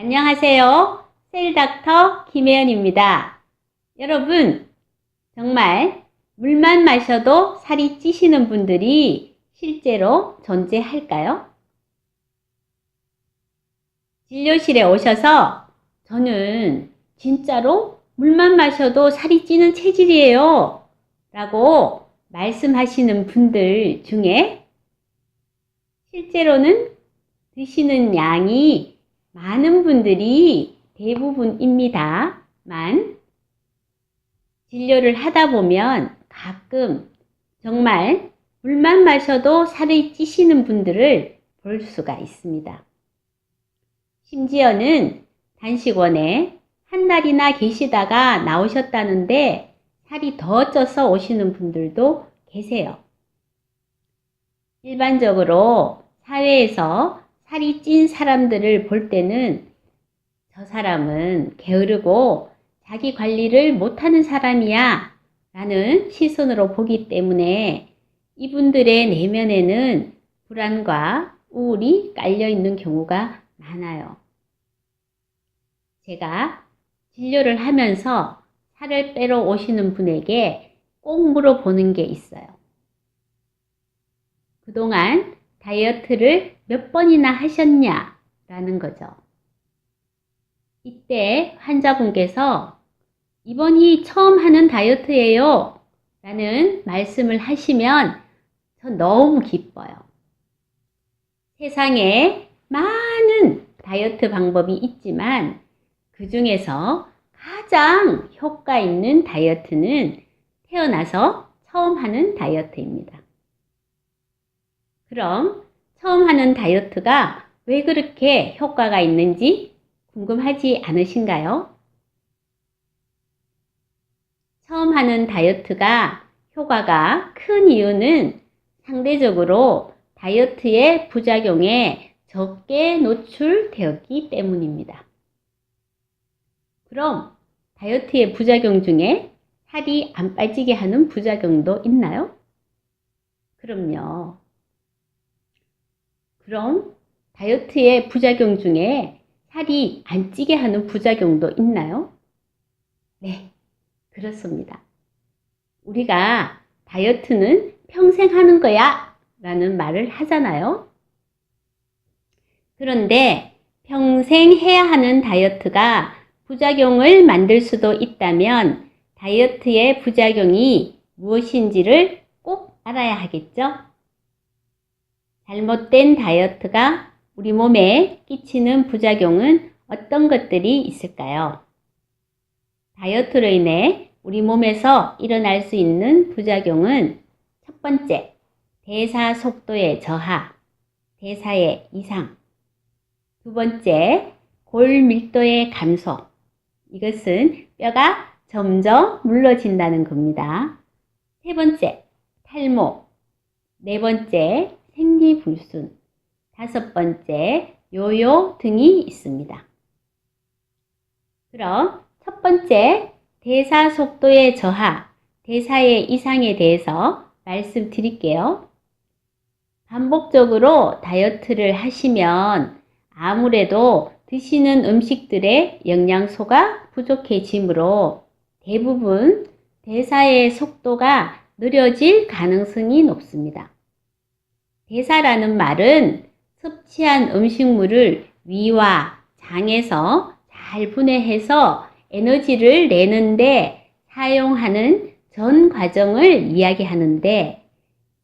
안녕하세요. 셀닥터 김혜연입니다. 여러분, 정말 물만 마셔도 살이 찌시는 분들이 실제로 존재할까요? 진료실에 오셔서 저는 진짜로 물만 마셔도 살이 찌는 체질이에요 라고 말씀하시는 분들 중에 실제로는 드시는 양이 많은 분들이 대부분입니다만 진료를 하다 보면 가끔 정말 물만 마셔도 살이 찌시는 분들을 볼 수가 있습니다. 심지어는 단식원에 한 달이나 계시다가 나오셨다는데 살이 더 쪄서 오시는 분들도 계세요. 일반적으로 사회에서 살이 찐 사람들을 볼 때는 저 사람은 게으르고 자기 관리를 못하는 사람이야 라는 시선으로 보기 때문에 이분들의 내면에는 불안과 우울이 깔려 있는 경우가 많아요. 제가 진료를 하면서 살을 빼러 오시는 분에게 꼭 물어보는 게 있어요. 그동안 다이어트를 몇 번이나 하셨냐? 라는 거죠. 이때 환자분께서 이번이 처음 하는 다이어트예요 라는 말씀을 하시면 전 너무 기뻐요. 세상에 많은 다이어트 방법이 있지만 그 중에서 가장 효과 있는 다이어트는 태어나서 처음 하는 다이어트입니다. 그럼 처음 하는 다이어트가 왜 그렇게 효과가 있는지 궁금하지 않으신가요? 처음 하는 다이어트가 효과가 큰 이유는 상대적으로 다이어트의 부작용에 적게 노출되었기 때문입니다. 그럼 다이어트의 부작용 중에 살이 안 빠지게 하는 부작용도 있나요? 그럼요. 그럼 다이어트의 부작용 중에 살이 안 찌게 하는 부작용도 있나요? 네, 그렇습니다. 우리가 다이어트는 평생 하는 거야 라는 말을 하잖아요. 그런데 평생 해야 하는 다이어트가 부작용을 만들 수도 있다면 다이어트의 부작용이 무엇인지를 꼭 알아야 하겠죠? 잘못된 다이어트가 우리 몸에 끼치는 부작용은 어떤 것들이 있을까요? 다이어트로 인해 우리 몸에서 일어날 수 있는 부작용은 첫 번째, 대사 속도의 저하, 대사의 이상. 두 번째, 골 밀도의 감소. 이것은 뼈가 점점 물러진다는 겁니다. 세 번째, 탈모. 네 번째, 생리불순. 다섯 번째, 요요 등이 있습니다. 그럼 첫 번째, 대사 속도의 저하, 대사의 이상에 대해서 말씀드릴게요. 반복적으로 다이어트를 하시면 아무래도 드시는 음식들의 영양소가 부족해지므로 대부분 대사의 속도가 느려질 가능성이 높습니다. 대사라는 말은 섭취한 음식물을 위와 장에서 잘 분해해서 에너지를 내는데 사용하는 전 과정을 이야기하는데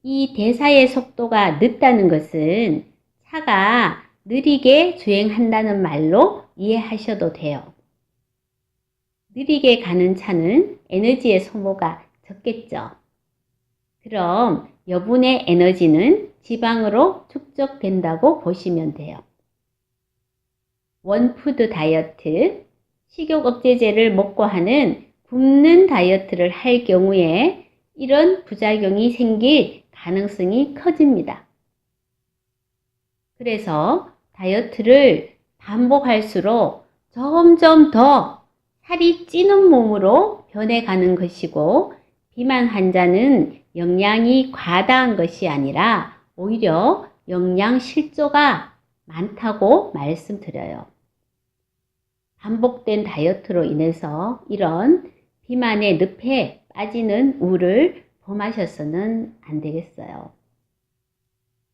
이 대사의 속도가 늦다는 것은 차가 느리게 주행한다는 말로 이해하셔도 돼요. 느리게 가는 차는 에너지의 소모가 적겠죠. 그럼 여분의 에너지는 지방으로 축적된다고 보시면 돼요. 원푸드 다이어트, 식욕 억제제를 먹고 하는 굶는 다이어트를 할 경우에 이런 부작용이 생길 가능성이 커집니다. 그래서 다이어트를 반복할수록 점점 더 살이 찌는 몸으로 변해가는 것이고 비만 환자는 영양이 과다한 것이 아니라 오히려 영양 실조가 많다고 말씀드려요. 반복된 다이어트로 인해서 이런 비만의 늪에 빠지는 우를 범하셔서는 안 되겠어요.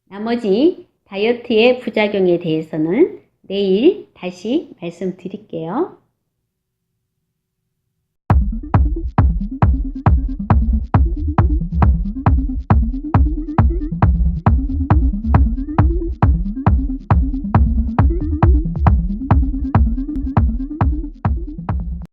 나머지 다이어트의 부작용에 대해서는 내일 다시 말씀드릴게요.